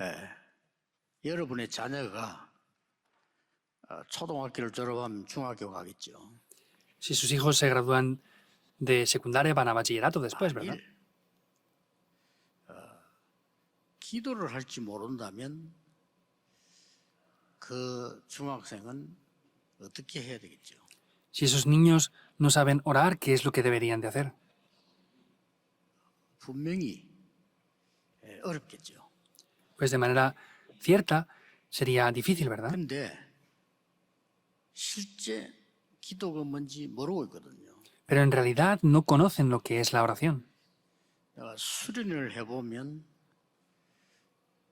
예, 여러분의 자녀가 초등학교를 졸업하면 중학교 가겠죠. Si sus hijos se gradúan de secundaria, van a bachillerato después, ¿verdad? 기도를 할지 모른다면 그 중학생은 어떻게 해야 되겠죠? Si esos niños no saben orar, ¿qué es lo que deberían de hacer? 분명히 어렵겠죠. Pues de manera cierta sería difícil, ¿verdad? 근데 실제 기도가 뭔지 모르고 있거든요. Pero en realidad no conocen lo que es la oración. 내가 수련을 해보면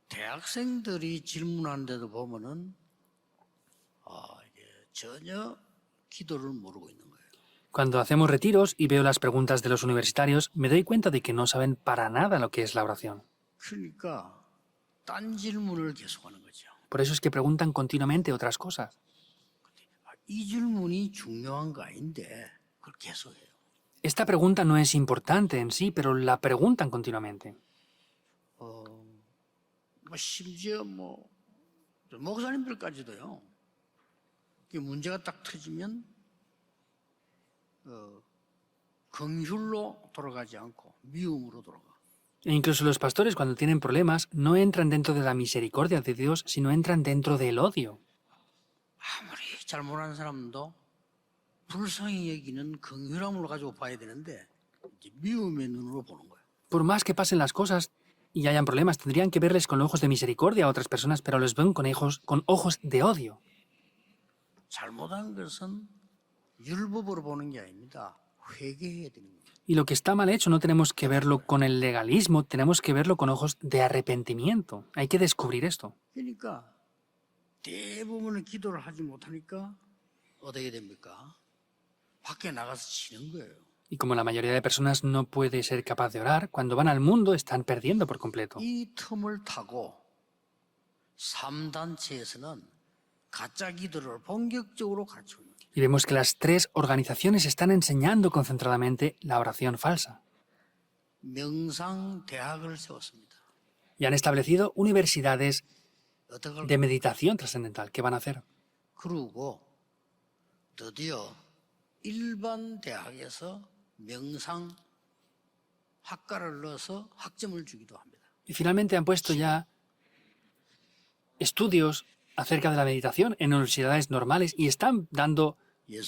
대학생들이 질문하는데도 보면은 이게 전혀 기도를 모르고 있는 거예요. Cuando hacemos retiros y veo las preguntas de los universitarios, me doy cuenta de que no saben para nada lo que es la oración. 그러니까 딴 질문을 계속하는 거죠. Por eso es que preguntan continuamente otras cosas. 이 질문이 중요한 거 아닌데 그걸 계속해요. Esta pregunta no es importante en sí, pero la preguntan continuamente. 심지어 목사님들까지도요. 이 문제가 딱 터지면 긍휼로 돌아가지 않고 미움으로 돌아가. E incluso los pastores, cuando tienen problemas, no entran dentro de la misericordia de Dios, sino entran dentro del odio. 아무리 잘못하는 사람도 불쌍히 여기는 긍휼함으로 가지고 봐야 되는데 이제 미움의 눈으로 보는 거예요. Por más que pasen las cosas y hayan problemas, tendrían que verles con ojos de misericordia a otras personas, pero los ven con ojos de odio. 잘못한 것은 율법으로 보는 게 아닙니다. 회개해야 되는 거예요. Y lo que está mal hecho no tenemos que verlo con el legalismo, tenemos que verlo con ojos de arrepentimiento. Hay que descubrir esto. 그러니까 대부분은 기도를 하지 못하니까 어떻게 됩니까? 밖에 나가서 지는 거예요. Y como la mayoría de personas no puede ser capaz de orar, cuando van al mundo están perdiendo por completo. 이 틈을 타고 3단체에서는 가짜 기도를 본격적으로 가르치는 거예요. Y vemos que las tres organizaciones están enseñando concentradamente la oración falsa. 명상 대학을 세웠습니다. Y han establecido universidades 어떻게 할 de meditación trascendental. ¿Qué van a hacer? 그러고 드디어 일반 대학에서 명상 학과를 넣어서 학점을 주기도 합니다. Y finalmente han puesto ya estudios acerca de la meditación en universidades normales y están dando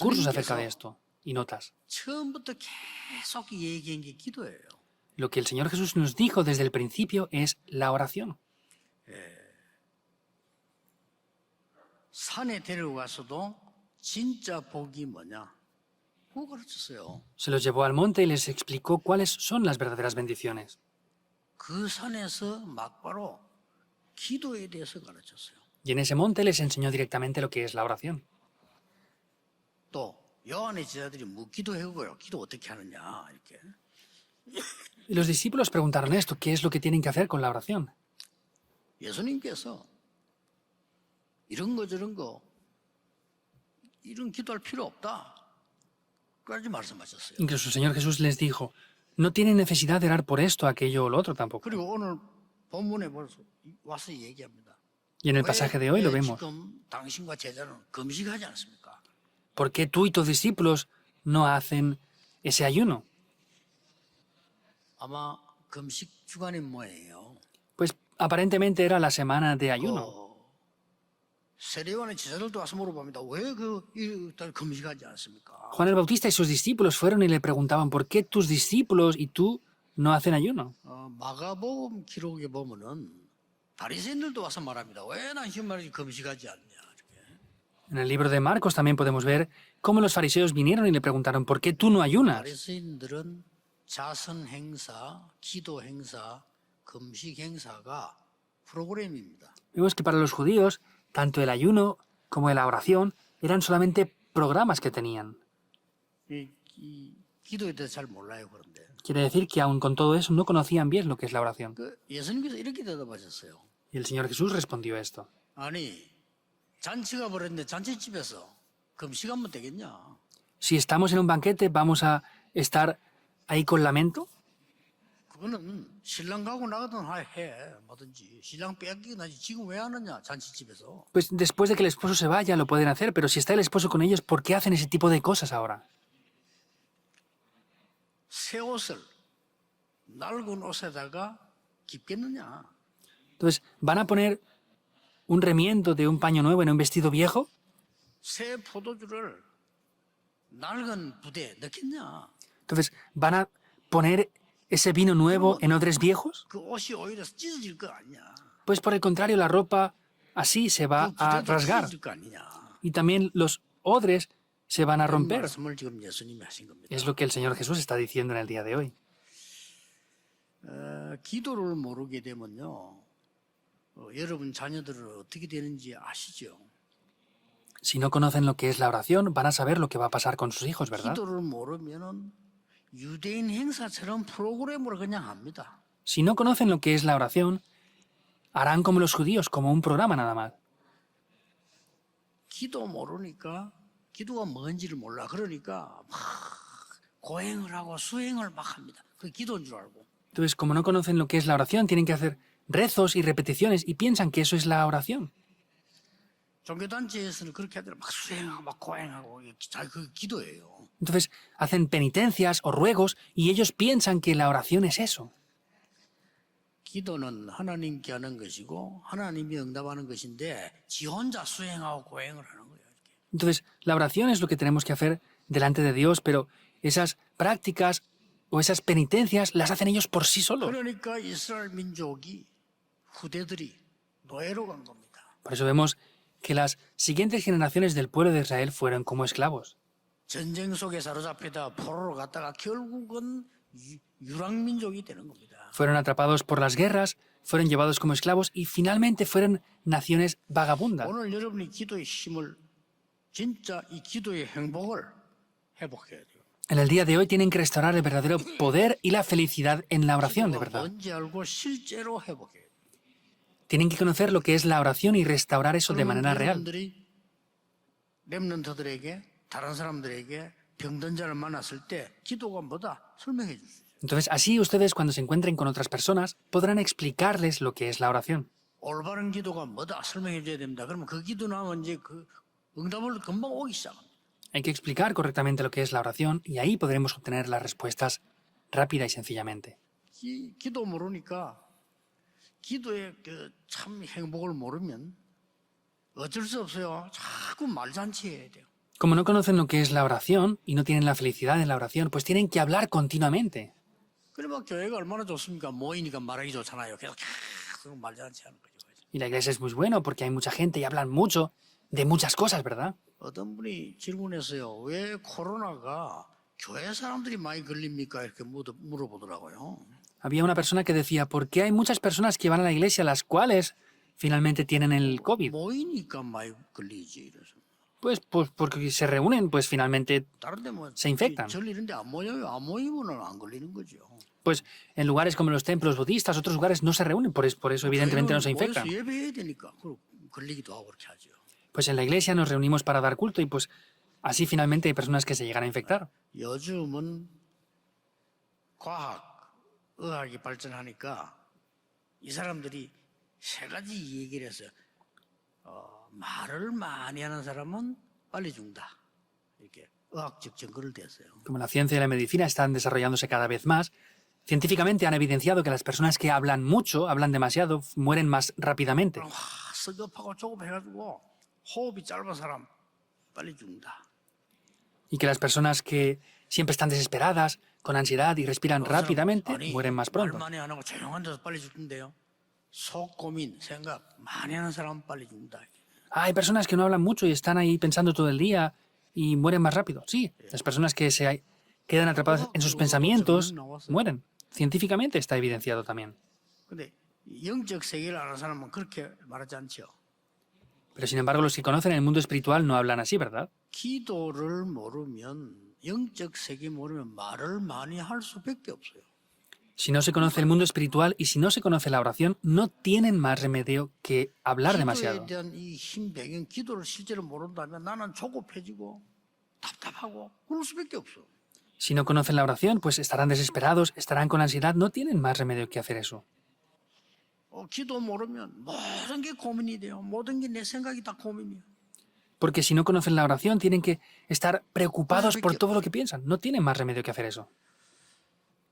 cursos acerca de esto y notas. 처음부터 계속 얘기한 게 기도예요. Lo que el Señor Jesús nos dijo desde el principio es la oración. 산에 데려가서도 진짜 복이 뭐냐? 그거 가르쳤어요. Se los llevó al monte y les explicó cuáles son las verdaderas bendiciones. 그 산에서 막바로 기도에 대해서 가르쳤어요. Y en ese monte les enseñó directamente lo que es la oración. 또 요한의 제자들이 묻기도 하고요. 기도 어떻게 하느냐 이렇게. Y los discípulos preguntaron esto, ¿qué es lo que tienen que hacer con la oración? 예수님께서 이런 거 저런 거 이런 기도할 필요 없다. 까지 말씀하셨어요. Incluso el Señor Jesús les dijo, no tienen necesidad de orar por esto, aquello o lo otro tampoco. 그리고 오늘 본문에 벌써 와서 얘기합니다. Y en el pasaje de hoy lo 왜 vemos. 지금 당신과 제자는 금식하지 않습니까? ¿Por qué tú y tus discípulos no hacen ese ayuno? 아마 금식 주간인 모양이에요. Pues aparentemente era la semana de ayuno. 세례요한의 제자들도 와서 물어봅니다. 왜 금식하지 않습니까? Juan el Bautista y sus discípulos fueron y le preguntaban, ¿por qué tus discípulos y tú no hacen ayuno? 마가복음 기록에 보면은 바리새인들도 와서 말합니다. 왜 당신 말이 금식하지 않냐? 이렇게. En el libro de Marcos también podemos ver cómo los fariseos vinieron y le preguntaron, ¿por qué tú no ayunas? 바리새인들은 자선 행사, 기도 행사, 금식 행사가 프로그램입니다. Vemos que para los judíos, tanto el ayuno como la oración eran solamente programas que tenían. 이 기도에 대해서 잘 몰라요, 그런데. Quiere decir que aun con todo eso no conocían bien lo que es la oración. 예수님께서 이렇게 대답하셨어요. Y el Señor Jesús respondió esto. 아니, 잔치가 벌었는데 잔치집에서 금식하면 되겠냐? Si estamos en un banquete, ¿vamos a estar ahí con lamento? 그거는 신랑 가고 나가든 해 뭐든지 신랑 뺏기긴 하지 지금 왜 안 하냐 잔치집에서. Pues después de que el esposo se vaya lo pueden hacer, pero si está el esposo con ellos, ¿por qué hacen ese tipo de cosas ahora? 새 옷을 낡은 옷에다가 깁겠느냐. Entonces, ¿van a poner un remiendo de un paño nuevo en un vestido viejo? 새 포도주를 낡은 부대에 넣겠냐. Entonces, ¿van a poner ese vino nuevo en odres viejos? 그 옷이 오히려 찢어질 거 아니냐. Pues por el contrario, la ropa así se va 그 a 부대도 rasgar 찢어질 거 아니냐. y también los odres se van a 그런 romper. 말씀을 지금 예수님이 하신 겁니다. Es lo que el Señor Jesús está diciendo en el día de hoy. 기도를 모르게 되면요, 여러분 자녀들은 어떻게 되는지 아시죠? Si no conocen lo que es la oración, van a saber lo que va a pasar con sus hijos, ¿verdad? 기도를 모르면은 유대인 행사처럼 프로그램으로 그냥 합니다. Si no conocen lo que es la oración, harán como los judíos, como un programa nada más. 기도 모르니까 기도가 뭔지를 몰라. 그러니까 막 고행을 하고 수행을 막 합니다. 그 기도인 줄 알고. Entonces, como no conocen lo que es la oración, tienen que hacer rezos y repeticiones y piensan que eso es la oración. 종교단체에서는 그렇게 하더라. 막 수행하고 막 고행하고 그 기도예요. Entonces, hacen penitencias o ruegos y ellos piensan que la oración es eso. 기도는 하나님께 하는 것이고 하나님이 응답하는 것인데 지 혼자 수행하고 고행을 하는 거예요. 이렇게. Entonces, la oración es lo que tenemos que hacer delante de Dios, pero esas prácticas o esas penitencias las hacen ellos por sí solos. 그러니까 이스라엘 민족이 후대들이 노예로 간 겁니다. Por eso vemos que las siguientes generaciones del pueblo de Israel fueron como esclavos. 전쟁 속에 사로잡히다 포로로 갔다가 결국은 유랑민족이 되는 겁니다. Fueron atrapados por las guerras, fueron llevados como esclavos y finalmente fueron naciones vagabundas. 오늘 여러분이 기도의 힘을 진짜 이 기도의 행복을 회복해야 돼요. En el día de hoy tienen que restaurar el verdadero poder y la felicidad en la oración, de 기도가 verdad. 뭔지 알고 실제로 회복해야 돼요. Tienen que conocer lo que es la oración y restaurar eso de manera real. 여러분들이 렘넌트들에게 다른 사람들에게 병든 자를 만났을 때 기도가 뭐다 설명해 줄 수 있어요. Entonces, así ustedes cuando se encuentren con otras personas podrán explicarles lo que es la oración. 올바른 기도가 뭐다 설명해 줘야 됩니다. 그러면 그 기도 나면 이제 그 응답을 금방 오기 시작합니다. Hay que explicar correctamente lo que es la oración y ahí podremos obtener las respuestas rápida y sencillamente. 기도 모르니까 기도의 그 참 행복을 모르면 어쩔 수 없어요. 자꾸 말잔치 해야 돼요. Como no conocen lo que es la oración y no tienen la felicidad en la oración, pues tienen que hablar continuamente. 그러면 교회가 얼마나 좋습니까? 모이니까 말하기 좋잖아요. 계속 말잔치 하는 거죠. Y la iglesia es muy bueno porque hay mucha gente y hablan mucho de muchas cosas, ¿verdad? 어떤 분이 질문했어요. 왜 코로나가 교회 사람들이 많이 걸립니까? 이렇게 물어보더라고요. Había una persona que decía, ¿por qué hay muchas personas que van a la iglesia las cuales finalmente tienen el COVID? 모이니까 많이 걸리지. 이래서. Pues porque se reúnen, pues finalmente, 다른 데 뭐 Se infectan. 절 이런데 안 모여요. 안 모이면은 안 걸리는 거죠. pues en lugares como los templos budistas, otros lugares no se reúnen, por eso evidentemente no se infectan. 모여서 예배해야 되니까 걸리기도 하고 그렇게 하죠. Pues en la iglesia nos reunimos para dar culto y pues así finalmente hay personas que se llegan a infectar. 요즘은 과학, 의학이 발전하니까 이 사람들이 세 가지 얘기를 했어요. 말을 많이 하는 사람은 빨리 죽는다. 이렇게 의학적 증거를 댔어요. Como la ciencia y la medicina están desarrollándose cada vez más, científicamente han evidenciado que las personas que hablan mucho, hablan demasiado, mueren más rápidamente. 와, 습급하고 조급해가지고 호흡이 짧은 사람 빨리 죽는다. Y que las personas que siempre están desesperadas, con ansiedad y respiran rápidamente, mueren más 말 pronto. 많이 안 하고 조용한 데서 빨리 죽는데요. 속 고민, 생각 많이 하는 사람은 빨리 죽는다. Hay personas que no hablan mucho y están ahí pensando todo el día y mueren más rápido. Sí, las personas que se quedan atrapadas en sus pensamientos mueren. Científicamente está evidenciado también. 근데 영적 세계를 아는 사람은 그렇게 말하지 않죠. Pero sin embargo, los que conocen el mundo espiritual no hablan así, ¿verdad? 기도를 모르면 영적 세계 모르면 말을 많이 할 수밖에 없어요. Si no se conoce el mundo espiritual y si no se conoce la oración, no tienen más remedio que hablar demasiado. 기도에 대한 이 힘 배경, 기도를 실제로 모른다면 나는 조급해지고 답답하고 그럴 수밖에 없어. Si no conocen la oración, pues estarán desesperados, estarán con ansiedad, no tienen más remedio que hacer eso. 기도 모르면 모든 게 고민이 돼요. 모든 게 내 생각이 다 고민이에요. Porque si no conocen la oración, tienen que estar preocupados por todo lo que piensan. No tienen más remedio que hacer eso.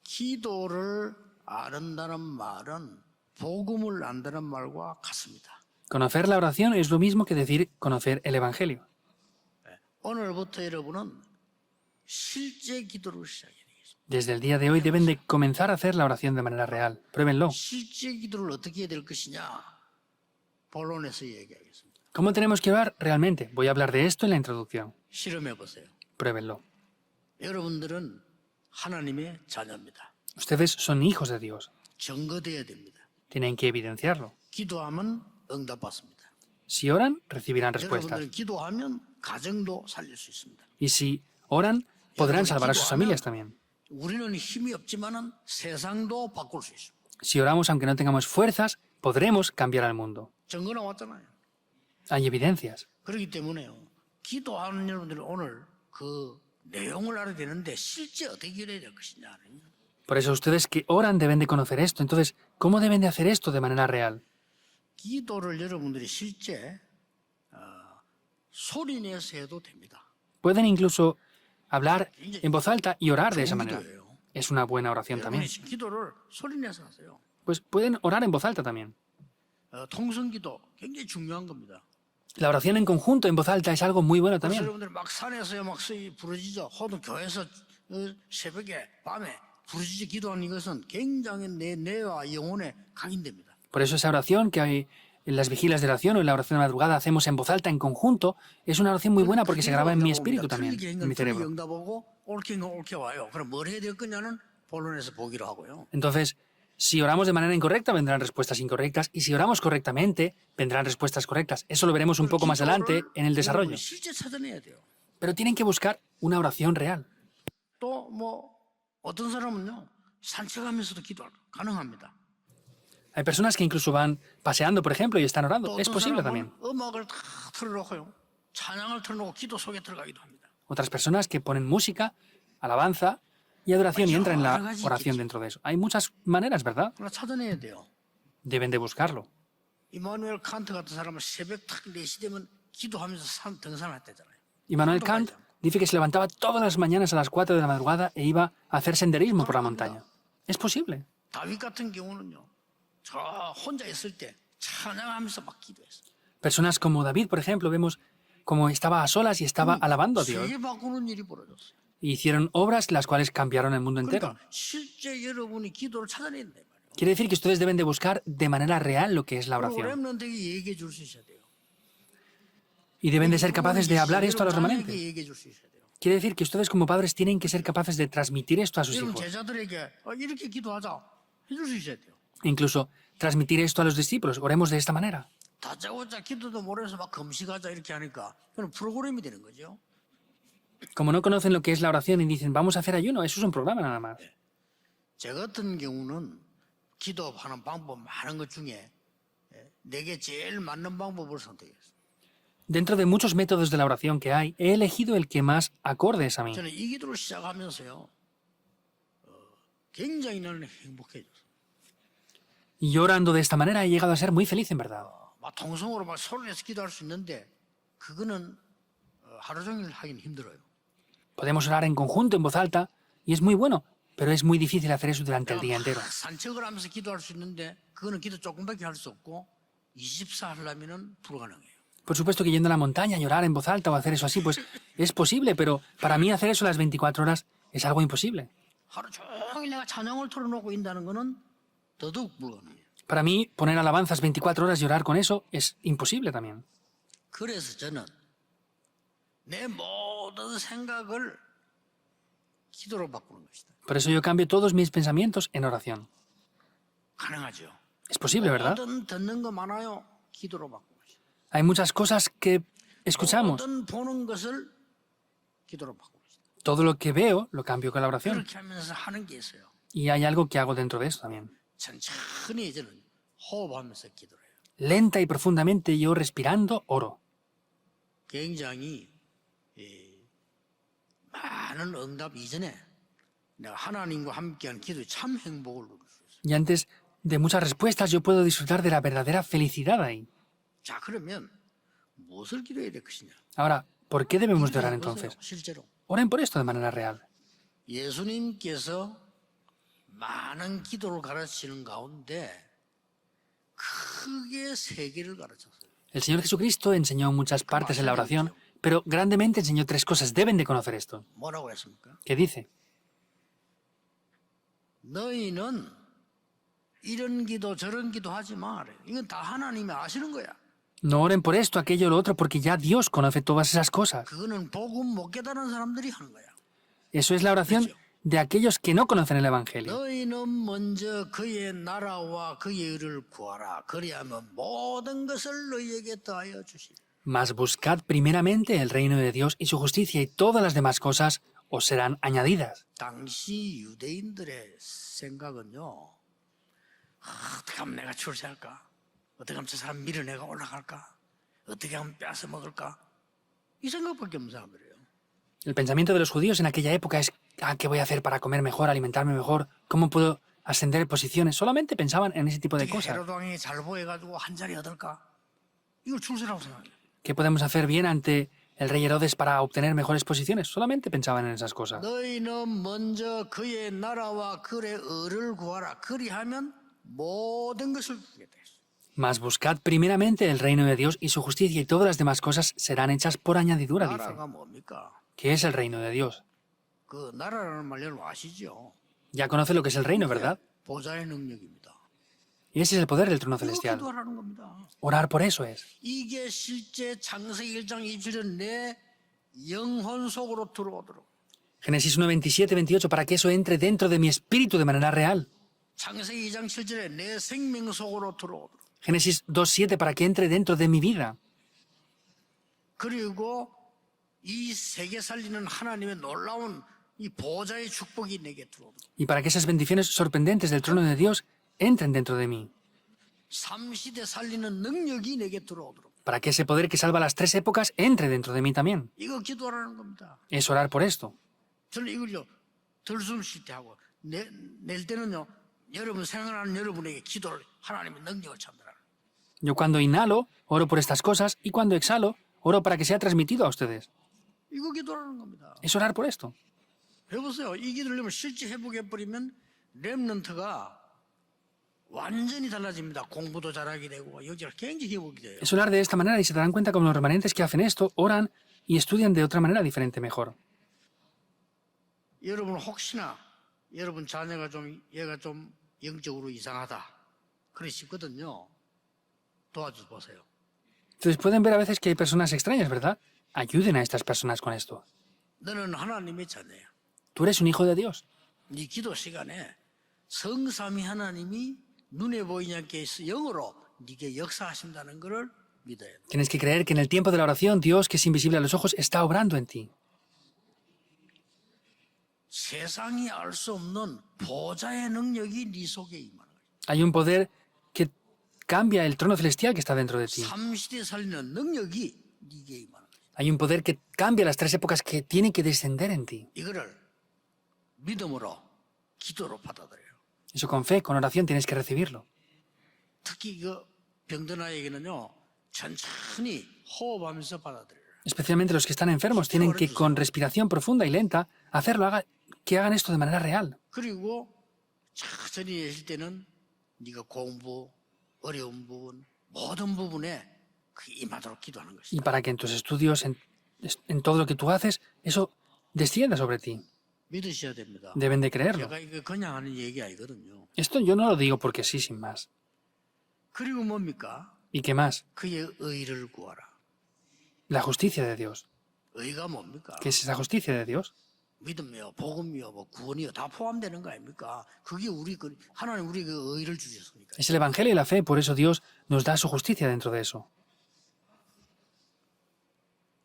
기도를 아는다는 말은 복음을 안다는 말과 같습니다. Conocer la oración es lo mismo que decir conocer el Evangelio. 오늘부터 여러분은 실제 기도를 시작해야 되겠습니다. Desde el día de hoy deben de comenzar a hacer la oración de manera real. Pruébenlo. 실제 기도를 어떻게 해야 될 것이냐? 본론에서 얘기하겠습니다. ¿Cómo tenemos que orar realmente? Voy a hablar de esto en la introducción. 실험해 보세요. Pruébenlo. 여러분들은 하나님의 자녀입니다. Ustedes son hijos de Dios. 증거돼야 됩니다. Tienen que evidenciarlo. 기도하면 응답받습니다. Si oran, recibirán respuestas. 여러분들은 기도하면 가정도 살릴 수 있습니다. Y si oran, podrán salvar a sus familias también. 우리는 힘이 없지만은 세상도 바꿀 수 있습니다. Si oramos aunque no tengamos fuerzas, podremos cambiar al mundo. 증거 나왔잖아요. Hay evidencias. 그렇기 때문에요. 기도하는 여러분들은 오늘 그 내용을 알아야 되는데 실제 어떻게 해야 될 것이냐는 Por eso ustedes que oran deben de conocer esto. Entonces, ¿cómo deben de hacer esto de manera real? 기도를 여러분들이 실제 소리 내서 해도 됩니다. Pueden incluso hablar en voz alta y orar de esa 좋은 manera. 기도예요. Es una buena oración también. 여러분이 기도를 소리 내서 하세요. Pues pueden orar en voz alta también. 통성기도 굉장히 중요한 겁니다. La oración en conjunto, en voz alta, es algo muy bueno 그래서 también. 여러분들 막 산에서요 막 부르짖어 혹은 교회에서 새벽에 밤에 부르짖어 기도하는 것은 굉장히 내 뇌와 영혼에 각인됩니다. Por eso esa oración que hay en las vigilias de oración o en la oración de madrugada hacemos en voz alta, en conjunto, es una oración muy buena porque se graba en mi espíritu también, en mi cerebro. 응답하고 옳게 옳게 와요. 그럼 뭘 해야 될 거냐는 본론에서 보기로 하고요. Entonces, si oramos de manera incorrecta, vendrán respuestas incorrectas. Y si oramos correctamente, vendrán respuestas correctas. Eso lo veremos un poco más adelante en el desarrollo. 실제 찾아내야 돼요. Pero tienen que buscar una oración real. 또 뭐 어떤 사람은요 산책하면서도 기도 가능합니다. Hay personas que incluso van paseando, por ejemplo, y están orando. 또 Es 어떤 posible 사람은 también. 음악을 다 틀어놓고요 찬양을 틀어놓고 기도 속에 들어가기도 합니다. Otras personas que ponen música, alabanza y adoración y entran en la oración dentro de eso. Hay muchas maneras, ¿verdad? 그러나 찾아내야 돼요. Deben de buscarlo. 이마누엘 칸트 같은 사람은 새벽 탁 4시 되면 기도하면서 등산을 했대잖아요. Immanuel Kant dice que se levantaba todas las mañanas a las 4 de la madrugada e iba a hacer senderismo por la montaña. Es posible. 다윗 같은 경우는요. 저 혼자 있을 때 찬양하면서 막 기도했어요. Personas como David, por ejemplo, vemos como estaba a solas y estaba alabando a Dios. 세계 바꾸는 일이 벌어졌어요. Y hicieron obras las cuales cambiaron el mundo entero. 그러니까 실제 여러분이 기도를 찾아내야 돼요. Quiere decir que ustedes deben de buscar de manera real lo que es la oración. 렘넌트에게 얘기해 줄 수 있어야 돼요. Y deben de ser capaces de hablar esto a los remanentes. 얘기해 줄 수 있어야 돼요. Quiere decir que ustedes como padres tienen que ser capaces de transmitir esto a sus 여러분 hijos. 제자들에게 이렇게 기도하자 해줄 수 있어야 돼요. Incluso transmitir esto a los discípulos. Oremos de esta manera. 다짜고짜 기도도 모르면서 막 금식하자 이렇게 하니까 그건 프로그램이 되는 거죠. Como no conocen lo que es la oración y dicen, vamos a hacer ayuno, eso es un programa nada más. 제 같은 경우는 기도하는 방법 많은 것 중에 내게 제일 맞는 방법을 선택했어요. Dentro de muchos métodos de la oración que hay, he elegido el que más acorde es a mí. 저는 이 기도를 시작하면서요. 굉장히 나는 행복해졌어요. Y yo orando de esta manera he llegado a ser muy feliz en verdad. 막 통성으로 막 소리 내서 기도할 수 있는데 그거는 하루 종일 하긴 힘들어요. Podemos orar en conjunto, en voz alta, y es muy bueno, pero es muy difícil hacer eso durante el día entero. 산책을 하면서 기도할 수 있는데 그거는 기도 조금밖에 할 수 없고 24 하려면은 불가능해요. Por supuesto que yendo a la montaña y orar en voz alta o hacer eso así, pues es posible, pero para mí hacer eso las 24 horas es algo imposible. 하루 종일 내가 찬양을 틀어놓고 있다는 거는 더더욱 불가능해요. Para mí poner alabanzas 24 horas y orar con eso es imposible también. 그래서 저는 내 모든 생각을 기도로 바꾸는 것이다. Por eso yo cambio todos mis pensamientos en oración. 가능하죠. Es posible, ¿verdad? 모든 듣는 거 많아요. 기도로 바꾸는 것이다. Hay muchas cosas que escuchamos. 모든 보는 것을 기도로 바꾸는 것이다. Todo lo que veo lo cambio con la oración. 그렇게 하면서 하는 게 있어요. Y hay algo que hago dentro de eso también. 천천히 저는 호흡하면서 기도를 해요. Lenta y profundamente yo respirando oro. 굉장히 많은 응답 이전에 내가 하나님과 함께한 기도에 참 행복을 누릴 수 있어요. Y antes de muchas respuestas, yo puedo disfrutar de la verdadera felicidad ahí. 자, 그러면 무엇을 기도해야 될 것이냐? Ahora, ¿por qué debemos de orar 기도해 보세요, entonces? 실제로. Oren por esto de manera real. 예수님께서 많은 기도를 가르치는 가운데 크게 세 개를 가르쳤어요. El Señor Jesucristo enseñó muchas partes en la oración, pero grandemente enseñó tres cosas. Deben de conocer esto. 뭐라고 했습니까? ¿Qué dice? 너희는 이런 기도 저런 기도 하지 마. 이건 다 하나님이 아시는 거야. No oren por esto, aquello, lo otro, porque ya Dios conoce todas esas cosas. 그거는 복음 못 깨달은 사람들이 하는 거야. Eso es la oración de aquellos que no conocen el Evangelio. 너희는 먼저 그의 나라와 그의 의를 구하라. 그리하면 모든 것을 너희에게 더하여 주시리. Mas buscad primeramente el reino de Dios y su justicia, y todas las demás cosas os serán añadidas. 당시 유대인들의 생각은요. 어떻게 하면 내가 출세할까? 어떻게 하면 저 사람 밀어내가 올라갈까? 어떻게 하면 뺏어 먹을까? 이 생각밖에 없는 사람들이에요. El pensamiento de los judíos en aquella época es, ¿qué voy a hacer para comer mejor, alimentarme mejor? ¿Cómo puedo ascender en posiciones? Solamente pensaban en ese tipo de 어떻게 cosas. 헤롯 왕이 잘 보여가지고 한 자리 얻을까? 이걸 출세라고 생각해요. ¿Qué podemos hacer bien ante el rey Herodes para obtener mejores posiciones? Solamente pensaban en esas cosas. 너희는 먼저 그의 나라와 그의 의를 구하라. 그리하면 모든 것을 주게 돼. Mas buscad primeramente el reino de Dios y su justicia, y todas las demás cosas serán hechas por añadidura, dice. 나라가 뭡니까? ¿Qué es el reino de Dios? 그 나라라는 말 여러분 아시죠? Ya conoce lo que es el reino, ¿verdad? 보좌의 능력입니다. Y ese es el poder del trono 이거 celestial. 기도하라는 겁니다. Orar por eso es. 이게 실제 창세기 1장 27년 내 영혼 속으로 들어오도록. Génesis 1, 27, 28, para que eso entre dentro de mi espíritu de manera real. 창세기 2장 7절에 내 생명 속으로 들어오도록. Génesis 2, 7, para que entre dentro de mi vida. 그리고 이 세계 살리는 하나님의 놀라운 이 보좌의 축복이 내게 들어오도록. Y para que esas bendiciones sorprendentes del trono de Dios entren dentro de mí. 삼시대 살리는 능력이 내게 들어오도록. Para que ese poder que salva las tres épocas entre dentro de mí también. 이거 기도하라는 겁니다. Es orar por esto. 저는 이걸요 들숨 쉴 때 하고 낼 때는요 여러분 생각하는 여러분에게 기도를 하나님의 능력을 전달하라. Yo cuando inhalo, oro por estas cosas, y cuando exhalo, oro para que sea transmitido a ustedes. 이거 기도하라는 겁니다. Es orar por esto. 해보세요. 이 기도를 실제 회복해버리면 렘넌트가 완전히 달라집니다. 공부도 잘하게 되고 여기가 굉장히 회복이 돼요. Es orar de esta manera y se darán cuenta como los remanentes que hacen esto, oran y estudian de otra manera diferente mejor. 여러분 혹시나 여러분 자녀가 얘가 좀 영적으로 이상하다 그래 싶거든요. 도와줘 보세요. Entonces pueden ver a veces que hay personas extrañas, ¿verdad? Ayuden a estas personas con esto. 너는 하나님의 자녀야. Tú eres un hijo de Dios. 네 기도 시간에 성삼위 하나님이 눈에 보이지 않게 영으로 네게 역사하신다는 것을 믿어야 돼. Tienes que creer que en el tiempo de la oración, Dios, que es invisible a los ojos, está obrando en ti. 세상이 알 수 없는 보좌의 능력이 네 속에 임하는 거야. Hay un poder que cambia el trono celestial que está dentro de ti. 삼시대 살리는 능력이 네게 임하는 거야. Hay un poder que cambia las tres épocas que tiene que descender en ti. 이거를 믿음으로 기도로 받아들여요. Eso con fe, con oración, tienes que recibirlo. 특히 그 병든 아이에게는요 천천히 호흡하면서 받아들여요. Especialmente los que están enfermos tienen que, con respiración profunda y lenta, hacerlo, que hagan esto de manera real. 그리고 천천히 하실 때는 네가 공부, 어려운 부분, 모든 부분에 그 임하도록 기도하는 Y 것이다. para que en tus estudios, en todo lo que tú haces, eso descienda sobre ti. 믿으셔야 됩니다. Deben de creerlo. 제가 이거 그냥 하는 얘기 아니거든요. Esto yo no lo digo porque sí, sin más. 그리고 뭡니까? ¿Y qué más? 그의 의를 구하라. La justicia de Dios. 의가 뭡니까? ¿Qué es esa justicia de Dios? 믿음이요, 복음이요, 뭐 구원이요 다 포함되는 거 아닙니까? 그게 우리 하나님 우리에게 의를 주셨으니까. Es el Evangelio y la fe, por eso Dios nos da su justicia dentro de eso.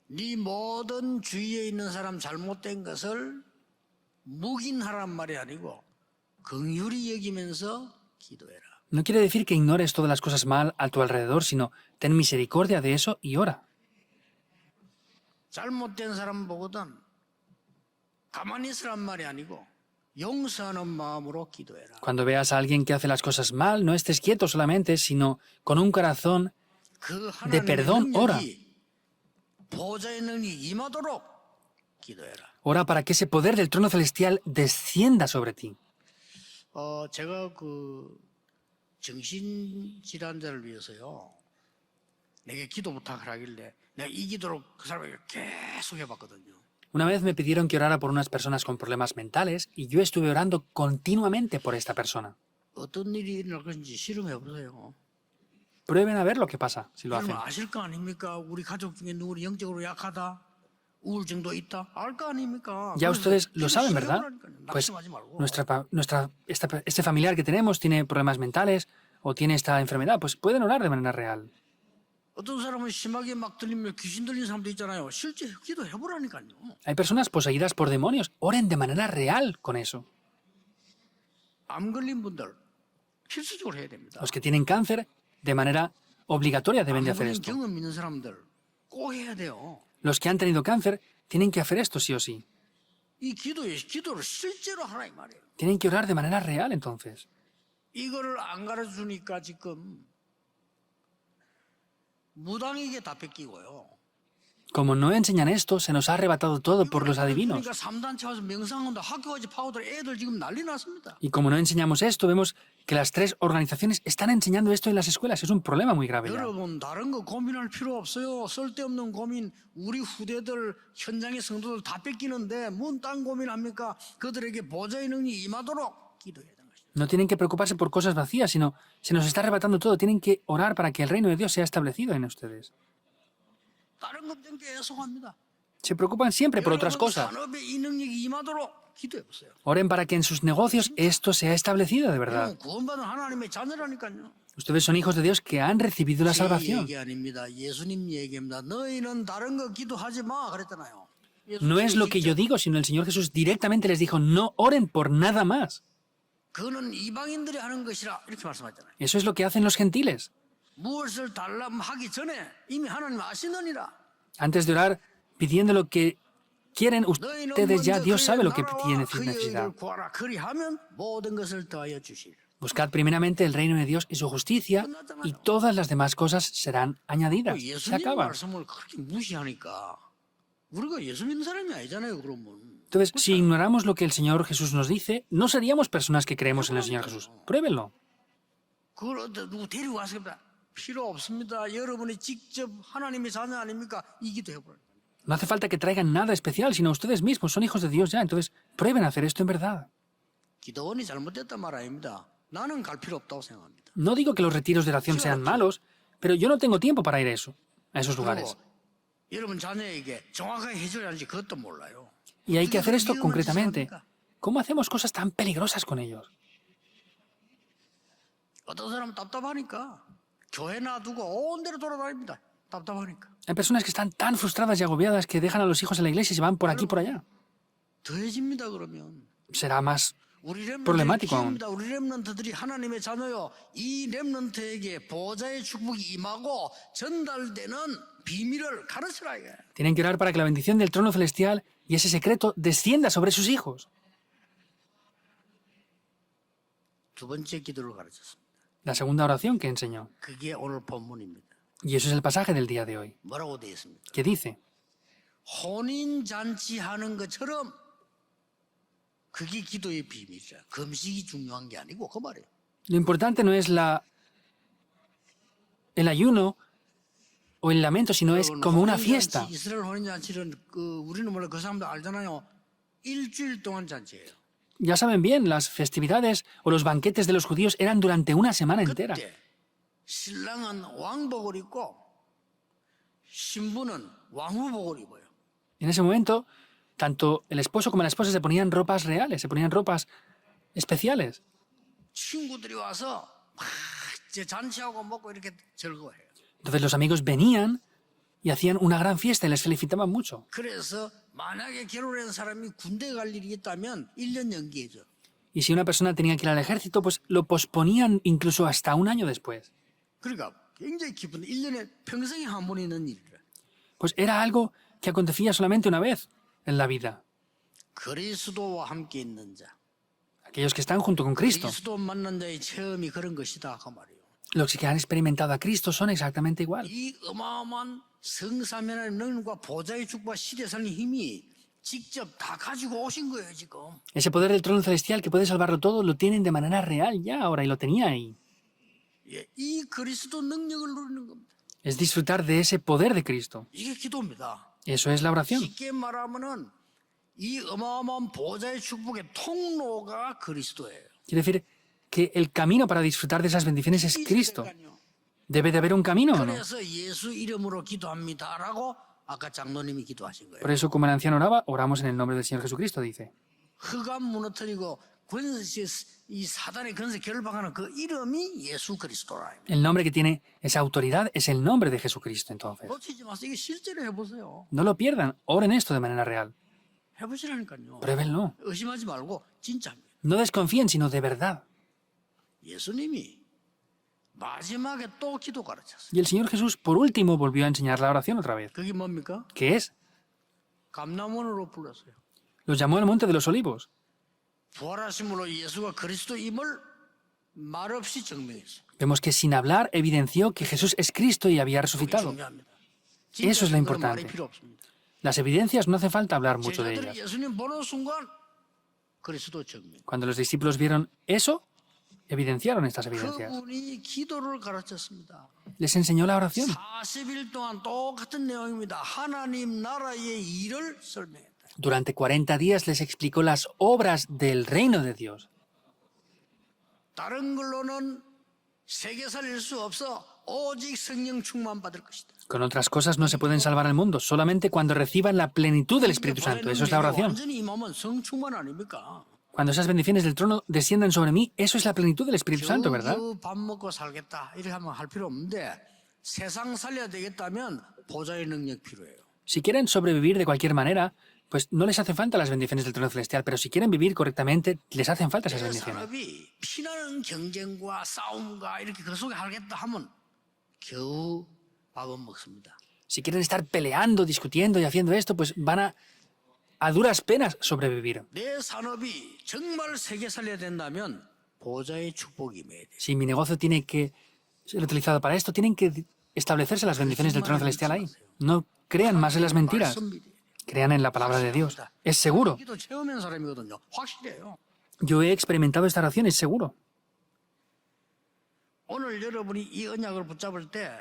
네 모든 주위에 있는 사람 잘못된 것을 묵인하란 말이 아니고 긍휼히 여기면서 기도해라. No quiere decir que ignores todas las cosas mal a tu alrededor, sino ten misericordia de eso y ora. 잘못된 사람 보거든 가만히 있으란 말이 아니고 용서하는 마음으로 기도해라. Cuando veas a alguien que hace las cosas mal, no estés quieto solamente, sino con un corazón 그 de 하나님의 perdón, ora. 능력이 보좌의 능력이 임하도록 기도해라. Ora para que ese poder del trono celestial descienda sobre ti. 제가 그 정신질환자를 위해서요. 내게 기도 부탁을 하길래 내가 이 기도로 그 사람에게 계속 해봤거든요. Una vez me pidieron que orara por unas personas con problemas mentales y yo estuve orando continuamente por esta persona. 어떤 일이 일어날 것인지 실험해보세요. Prueben a ver lo que pasa si lo hacen. 여러분 아실 거 아닙니까? 우리 가족 중에 누구는 영적으로 약하다, 우울증도 있다. 알 거 아닙니까? Ya ustedes lo 그래서 saben, ¿verdad? 실험을 하니까요. Pues 낙심하지 말고. este familiar que tenemos tiene problemas mentales o tiene esta enfermedad, pues pueden orar de manera real. 어떤 사람은 심하게 막 들리면 귀신 들린 사람도 있잖아요. 실제 기도해보라니까요. Hay personas poseídas por demonios. Oren de manera real con eso. 암 걸린 분들 필수적으로 해야 됩니다. Los que tienen cáncer, de manera obligatoria deben de 암 hacer 걸린 esto. 경험 있는 사람들 꼭 해야 돼요. Los que han tenido cáncer tienen que hacer esto sí o sí. 이 기도를 실제로 하라 이 말이에요. Tienen que orar de manera real entonces. 이거를 안 가르쳐주니까 지금 무당에게 다 뺏기고요. Como no enseñan esto, se nos ha arrebatado todo por los adivinos. 그러니까 3단체 와서 명상한다 학교까지 파고들 애들 지금 난리 났습니다. Y como no enseñamos esto, vemos que las tres organizaciones están enseñando esto en las escuelas. Es un problema muy grave ya. 여러분 다른 거 고민할 필요 없어요. 쓸데없는 고민 우리 후대들 현장의 성도들 다 뺏기는데 뭔 딴 고민합니까? 그들에게 보좌의 능력이 임하도록 기도해야 되는 것입니다. No tienen que preocuparse por cosas vacías, sino se nos está arrebatando todo. Tienen que orar para que el reino de Dios sea establecido en ustedes. 다른 걱정 계속합니다. Se preocupan siempre por otras 여러분 cosas. 산업에 이 능력이 임하도록 기도해 보세요. Oren para que en sus negocios esto sea establecido de verdad. 구원받은 하나님의 자녀라니까요. Ustedes son hijos de Dios que han recibido la 제 salvación. 얘기 아닙니다. 예수님 얘기입니다. 너희는 다른 거 기도하지 마 그랬잖아요. No es lo que yo digo, sino el Señor Jesús directamente les dijo, no oren por nada más. 그는 이방인들이 하는 것이라 이렇게 말씀하잖아요. Eso es lo que hacen los gentiles. 무엇을 달라면 하기 전에 이미 하나님 아시느니라. Antes de orar pidiendo lo que quieren, 너희는 ustedes ya 먼저 Dios sabe 그의 lo que 나라와 tiene 그의 necesidad. 의를 구하라. 그리하면 모든 것을 더하여 주시리라. Buscad primeramente el reino de Dios y su justicia, y todas las demás cosas serán añadidas. Se 예수님 acaba. 말씀을 그렇게 무시하니까 우리가 예수 믿는 사람이 아니잖아요. 그러면 Entonces, si ignoramos lo que el Señor Jesús nos dice, no seríamos personas que creemos en el Señor Jesús. Pruébenlo. 그걸 어디 누구 데리고 왔습니다. 필요 없습니다. 여러분이 직접 하나님의 자녀 아닙니까? 이 기도 해보라. No hace falta que traigan nada especial, sino ustedes mismos son hijos de Dios ya. Entonces, prueben a hacer esto en verdad. 기도원이 잘못됐단 말 아닙니다. 나는 갈 필요 없다고 생각합니다. No digo que los retiros de oración sean malos, pero yo no tengo tiempo para ir a esos lugares. 그리고 여러분 자녀에게 정확하게 해줘야 하는지 그것도 몰라요. Y hay que hacer esto 어떻게 그런 concretamente. 짓을 합니까? ¿Cómo hacemos cosas tan peligrosas con ellos? 어떤 사람은 답답하니까 교회 놔두고 온 데로 돌아다닙니다. 답답하니까. Hay personas que están tan frustradas y agobiadas que dejan a los hijos en la iglesia y se van por aquí y por allá. 더해집니다 그러면. Será más 우리 렘넌트를 problemático aún. 키웁니다. 우리 렘넌트들이 하나님의 자녀요. 이 렘넌트에게 보좌의 축복이 임하고 전달되는 비밀을 가르치라 이게. Tienen que orar para que la bendición del trono celestial y ese secreto descienda sobre sus hijos. 두 번째 기도를 가르쳤습니다. La segunda oración que enseñó. 그게 오늘 본문입니다. Y eso es el pasaje del día de hoy, 뭐라고 되어 있습니까? que dice, 혼인 잔치하는 것처럼 그게 기도의 비밀이라. 금식이 중요한 게 아니고 그 말이에요. lo importante no es el ayuno o el lamento, sino es como una fiesta. 이스라엘 혼인 잔치는 우리는 원래 그 사람들 알잖아요. 일주일 동안 잔치예요. Ya saben bien, las festividades o los banquetes de los judíos eran durante una semana entera. 그때 신랑은 왕복을 입고 신부는 왕후복을 입어요. En ese momento, tanto el esposo como la esposa se ponían ropas reales, se ponían ropas especiales. 친구들이 와서 막 이제 잔치하고 먹고 이렇게 즐거워해요. Entonces los amigos venían y hacían una gran fiesta y les felicitaban mucho. 그래서 만약에 결혼한 사람이 군대 갈 일이 있다면 1년 연기해줘. Y si una persona tenía que ir al ejército, pues lo posponían incluso hasta un año después. 그러니까 굉장히 기쁜 1년에 평생에 한 번 있는 일이라. Pues era algo que acontecía solamente una vez en la vida. 그리스도와 함께 있는 자. aquellos que están junto con Cristo. 그리스도 만난 자의 체험이 그런 것이다 그 말이에요. Los que han experimentado a Cristo son exactamente igual. 이 어마어마한 성삼위 하나님의 능력과 보좌의 축복과 시대 살리는 힘이 직접 다 가지고 오신 거예요 지금. Ese poder del trono celestial que puede salvarlo todo lo tienen de manera real ya ahora y lo tenía ahí. 예, 이 그리스도 능력을 누리는 겁니다. Es disfrutar de ese poder de Cristo. 이게 기도입니다. Eso es la oración. 쉽게 말하면은 이 어마어마한 보좌의 축복의 통로가 그리스도예요. Quiere decir que el camino para disfrutar de esas bendiciones es Cristo. ¿Debe de haber un camino o no? 그래서 예수 이름으로 기도합니다라고 아까 장로님이 기도하신 거예요. Por eso, como el anciano oraba, oramos en el nombre del Señor Jesucristo, dice. 흑암 무너뜨리고 권세 이 사단의 권세 결박하는 그 이름이 예수 그리스도라. El nombre que tiene esa autoridad es el nombre de Jesucristo, entonces. 놓치지 마세요. 이게 실제로 해보세요. No lo pierdan, oren esto de manera real. 해보시라니까요. Pruébenlo. 의심하지 말고 진짜입니다. No desconfíen, sino de verdad. 예수님이 마지막에 또 기도 가르쳤어요. Y el Señor Jesús, por último, volvió a enseñar la oración otra vez. 그게 뭡니까? ¿Qué es? 감람원으로 불렀어요. Los llamó al Monte de los Olivos. 부활하심으로 예수가 그리스도임을 말없이 증명했어요. Vemos que sin hablar evidenció que Jesús es Cristo y había 그게 resucitado. 중요합니다. Eso es lo 그런 말이 importante. 필요 없습니다. Las evidencias no hace falta hablar mucho de 제자들이 ellas. 예수님 보는 순간 그리스도 증명. Cuando los discípulos vieron eso, evidenciaron estas evidencias. 그분이 기도를 가르쳤습니다. Les enseñó la oración. 40일 동안 똑같은 내용입니다. 하나님 나라의 일을 설명했다. Durante 40 días les explicó las obras del reino de Dios. 다른 걸로는 세계 살릴 수 없어. 오직 성령 충만 받을 것이다. Con otras cosas no se pueden salvar al mundo, solamente cuando reciban la plenitud del Espíritu Santo. Eso es la oración. 완전히 임하면 성 충만 아닙니까? Cuando esas bendiciones del trono desciendan sobre mí, eso es la plenitud del Espíritu Santo, ¿verdad? 겨우 밥 먹고 살겠다 이렇게 하면 할 필요 없는데 세상 살려야 되겠다면 보좌의 능력 필요해요. Si quieren sobrevivir de cualquier manera, pues no les hace falta las bendiciones del trono celestial, pero si quieren vivir correctamente, les hacen falta esas 내 bendiciones. 산업이 피나는 경쟁과 싸움과 이렇게 그 속에 하겠다 하면 겨우 밥은 먹습니다. Si quieren estar peleando, discutiendo y haciendo esto, pues van a duras penas sobrevivir. 내 산업이 정말 세계 살려야 된다면 보좌의 축복이 임해야 돼. Si mi negocio tiene que ser utilizado para esto, tienen que establecerse las bendiciones del trono celestial ahí. No crean más en las mentiras, crean en la palabra de Dios. Es seguro. 기도 체험한 사람이거든요. 확실해요. Yo he experimentado esta oración, es seguro. 오늘 여러분이 이 언약을 붙잡을 때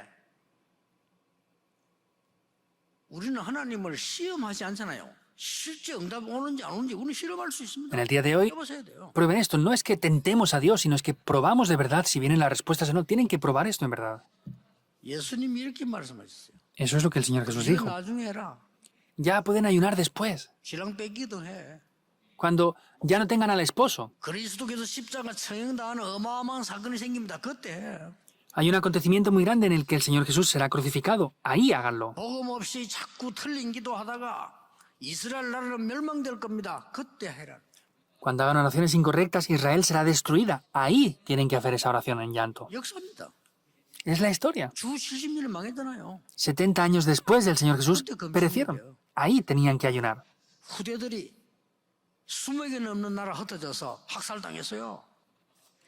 우리는 하나님을 시험하지 않잖아요. 실제 응답 오는지 안 오는지 우리는 실험할 수 있습니다. En el día de hoy, 해보셔야 돼요. prueben esto. No es que tentemos a Dios, sino es que probamos de verdad si vienen las respuestas o no. Tienen que probar esto en verdad. 예수님이 이렇게 말씀하셨어요. Eso es lo que el Señor Jesús 이거 dijo. 나중에 해라. Ya pueden ayunar después, 신랑 뺏기도 해. cuando ya no tengan al esposo. 그리스도께서 십자가 처형당하는 어마어마한 사건이 생깁니다. 그때 해. Hay un acontecimiento muy grande en el que el Señor Jesús será crucificado. Ahí háganlo. 복음 없이 자꾸 틀린 기도하다가 이스라엘 나라는 멸망될 겁니다. 그때 해라. Cuando hagan oraciones incorrectas, Israel será destruida. Ahí tienen que hacer esa oración en llanto. 역사입니다. Es la historia. 주 70년을 망했잖아요. 70 años después del Señor Jesús perecieron. Ahí tenían que ayunar. 후대들이 20개 넘는 나라 흩어져서 학살당했어요.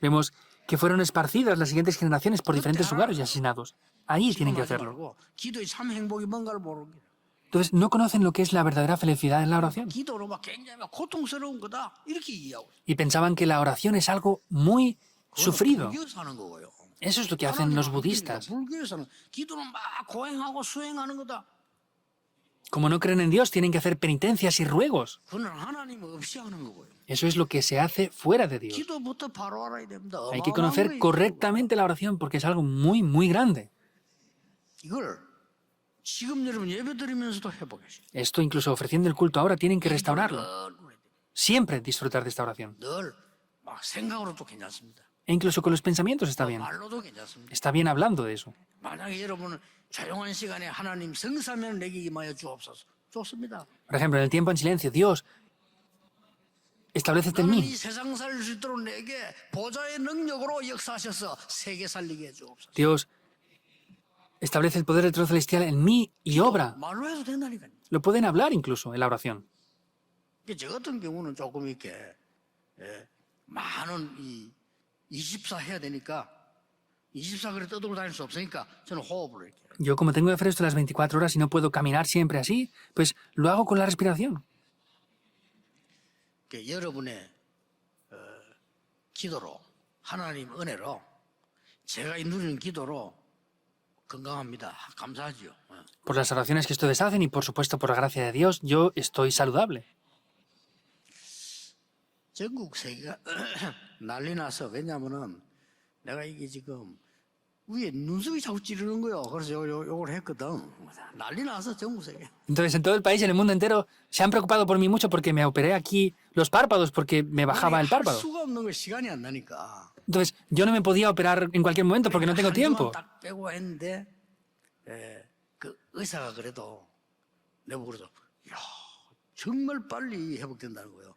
Vemos que fueron esparcidas las siguientes generaciones por diferentes lugares y asesinados. Ahí tienen que 하지 hacerlo. 말고 기도의 참 행복이 뭔가를 모르는 게. Entonces, no conocen lo que es la verdadera felicidad en la oración. 기도로 막 굉장히 막 고통스러운 거다 이렇게 이해하고. Y pensaban que la oración es algo muy sufrido. 불교에서 하는 거고요. Eso es lo que hacen los budistas. 불교에서는 기도는 막 고행하고 수행하는 거다. Como no creen en Dios, tienen que hacer penitencias y ruegos. 그건 하나님 없이 하는 거고요. Eso es lo que se hace fuera de Dios. 기도부터 바로 알아야 됩니다. Hay que 어마어마한 conocer 거예요, correctamente la oración porque es algo muy, muy grande. 이걸 지금 여러분 예배 드리면서도 해보겠어요. Esto, incluso ofreciendo el culto ahora, tienen que restaurarlo. 늘 Siempre disfrutar de esta oración. 막 생각으로도 괜찮습니다. E incluso con los pensamientos está bien. 말로도 괜찮습니다. Está bien hablando de eso. 만약에 여러분은 조용한 시간에 하나님 성사면 내게 임하여 주옵소서. 좋습니다. Por ejemplo, en el tiempo en silencio, Dios, establecete en 나는 mí. 이 세상 살릴 수 있도록 내게 보좌의 능력으로 역사하셔서 세계 살리게 해주옵소서. Dios, establece el poder del trono celestial en mí y obra. 말로 해도 된다니까요. Lo pueden hablar incluso en la oración. 저 같은 경우는 조금 이렇게 많은 이 24 해야 되니까 24 그래 떠들고 다닐 수 없으니까 저는 호흡을 이렇게. Yo como tengo que hacer esto las 24 horas y no puedo caminar siempre así, pues lo hago con la respiración. 여러분의 기도로 하나님 은혜로 제가 누리는 기도로 건강합니다. 감사하지요. Por las oraciones que ustedes hacen y por supuesto por la gracia de Dios, yo estoy saludable. 전국 세계가 난리 나서 왜냐면은 내가 이게 지금 위에 눈썹이 자꾸 찌르는 거요. 그래서 요걸 했거든. 난리 나서 전국 세계. Entonces en todo el país, en el mundo entero, se han preocupado por mí mucho porque me operé aquí los párpados porque me bajaba el 할 párpado. 수가 없는 거 시간이 안 나니까. Entonces yo no me podía operar en cualquier momento porque no tengo 한 주만 tiempo. 딱 빼고 했는데 그 의사가 그래도 내보고 그러죠. 야 정말 빨리 회복된다는 거예요.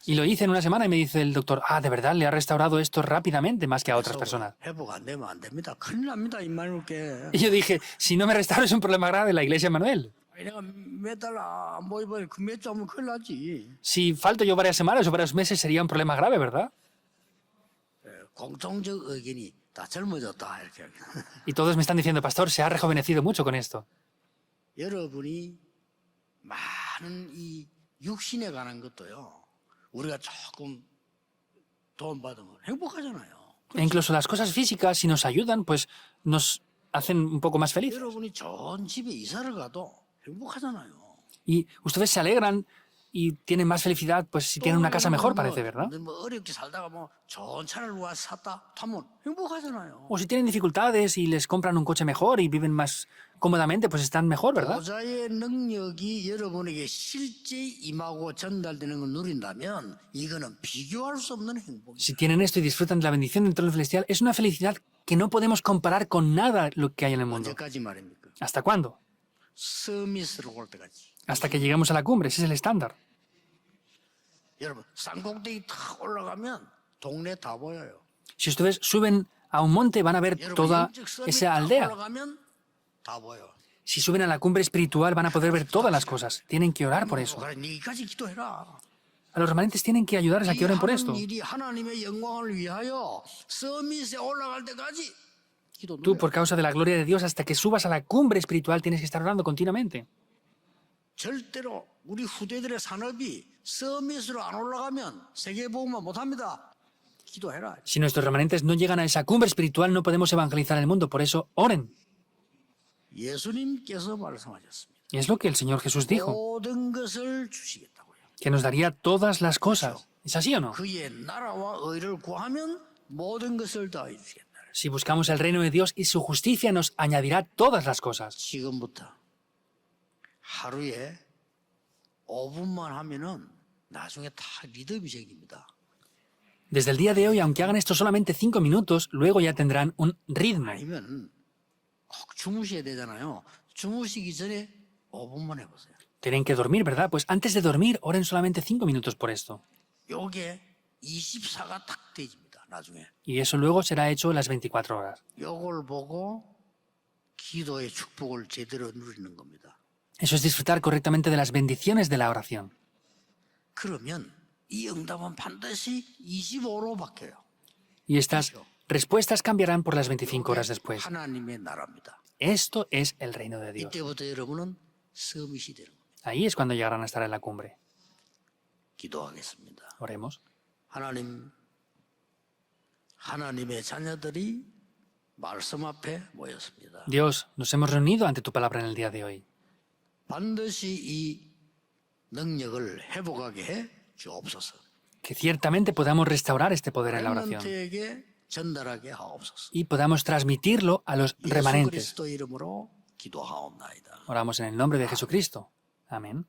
Y lo hice en una semana y me dice el doctor, de verdad, le ha restaurado esto rápidamente más que a otras personas. 회복 안 되면 안 됩니다. 큰일 납니다. 임마누엘께. Y yo dije, si no me restauro es un problema grave la iglesia Manuel. 내가 몇 달 안 모이면 그 몇 주 하면 큰일 나지. Si falto yo varias semanas o varios meses sería un problema grave, ¿verdad? 공통적 의견이 다 젊어졌다 이렇게. Y todos me están diciendo, pastor, se ha rejuvenecido mucho con esto. 여러분이 많은 이 육신에 관한 것도요. 우리가 조금 도움받으면 행복하잖아요. E incluso las cosas físicas, si nos ayudan, pues nos hacen un poco más felices. 여러분이 좋은 집에 이사를 가도 행복하잖아요. Y ustedes se alegran y tienen más felicidad, pues si tienen una casa mejor, parece, ¿verdad? 뭐 어렵게 살다가 뭐 좋은 차를 와서 샀다 타면 행복하잖아요. O si tienen dificultades y les compran un coche mejor y viven más cómodamente, pues están mejor, ¿verdad? 보좌의 능력이 여러분에게 실제 임하고 전달되는 걸 누린다면 이거는 비교할 수 없는 행복이에요. Si tienen esto y disfrutan de la bendición del trono celestial, es una felicidad que no podemos comparar con nada lo que hay en el mundo. 언제까지 말입니까? ¿Hasta cuándo? 서밋으로 올 때까지. Hasta que lleguemos a la cumbre, ese es el estándar. 여러분 산꼭대기 탁 올라가면 동네 다 보여요. Si ustedes suben a un monte, van a ver 여러분 toda 영적 서밋 esa 탁 aldea. 올라가면 다 보여. Si suben a la cumbre espiritual, van a poder ver todas las cosas. Tienen que orar por eso. 그래, 네까지 기도해라. A los remanentes tienen que ayudarles a que oren por esto. 이 하는 일이 하나님의 영광을 위하여 서밋에 올라갈 때까지 기도 Tú, 누려. por causa de la gloria de Dios, hasta que subas a la cumbre espiritual, tienes que estar orando continuamente. 절대로 우리 후대들의 산업이 서밋으로 안 올라가면 세계보험만 못합니다. 기도해라. Si nuestros remanentes no llegan a esa cumbre espiritual, no podemos evangelizar el mundo. Por eso, oren. 예수님께서 말씀하셨습니다. Y es lo que el Señor Jesús dijo, 모든 것을 주시겠다고요. que nos daría todas las cosas. ¿Es así o no? 그의 나라와 의를 구하면 모든 것을 다 해주시겠다. Si buscamos el reino de Dios y su justicia, nos añadirá todas las cosas. 지금부터 하루에 5분만 하면은 나중에 다 리듬이 생깁니다. Desde el día de hoy, aunque hagan esto solamente 5 minutos, luego ya tendrán un ritmo. 아니면 꼭 주무셔야 되잖아요. 주무시기 전에 5분만 해보세요. Tienen que dormir, ¿verdad? Pues antes de dormir, oren solamente 5 minutos por esto. 요게 24가 딱 되집니다. 나중에. Y eso luego será hecho las 24 horas. 요걸 보고 기도의 축복을 제대로 누리는 겁니다. Eso es disfrutar correctamente de las bendiciones de la oración. 그러면 이 응답은 반드시 25로 바뀌어요. Y estas respuestas cambiarán por las 25 horas después. 하나님의 나라입니다. Esto es el reino de Dios. 이때부터 여러분은 서밋이 되는 겁니다. Ahí es cuando llegarán a estar en la cumbre. 기도하겠습니다. Oremos. 하나님의 자녀들이 말씀 앞에 모였습니다. Dios, nos hemos reunido ante tu palabra en el día de hoy. 반드시 이 능력을 회복하게 해 주옵소서. Que ciertamente podamos restaurar este poder en la oración 렘넌트에게 전달하게 하옵소서. y podamos transmitirlo a los 예수 remanentes. 그리스도 이름으로 기도하옵나이다. Oramos en el nombre de Jesucristo. Amén.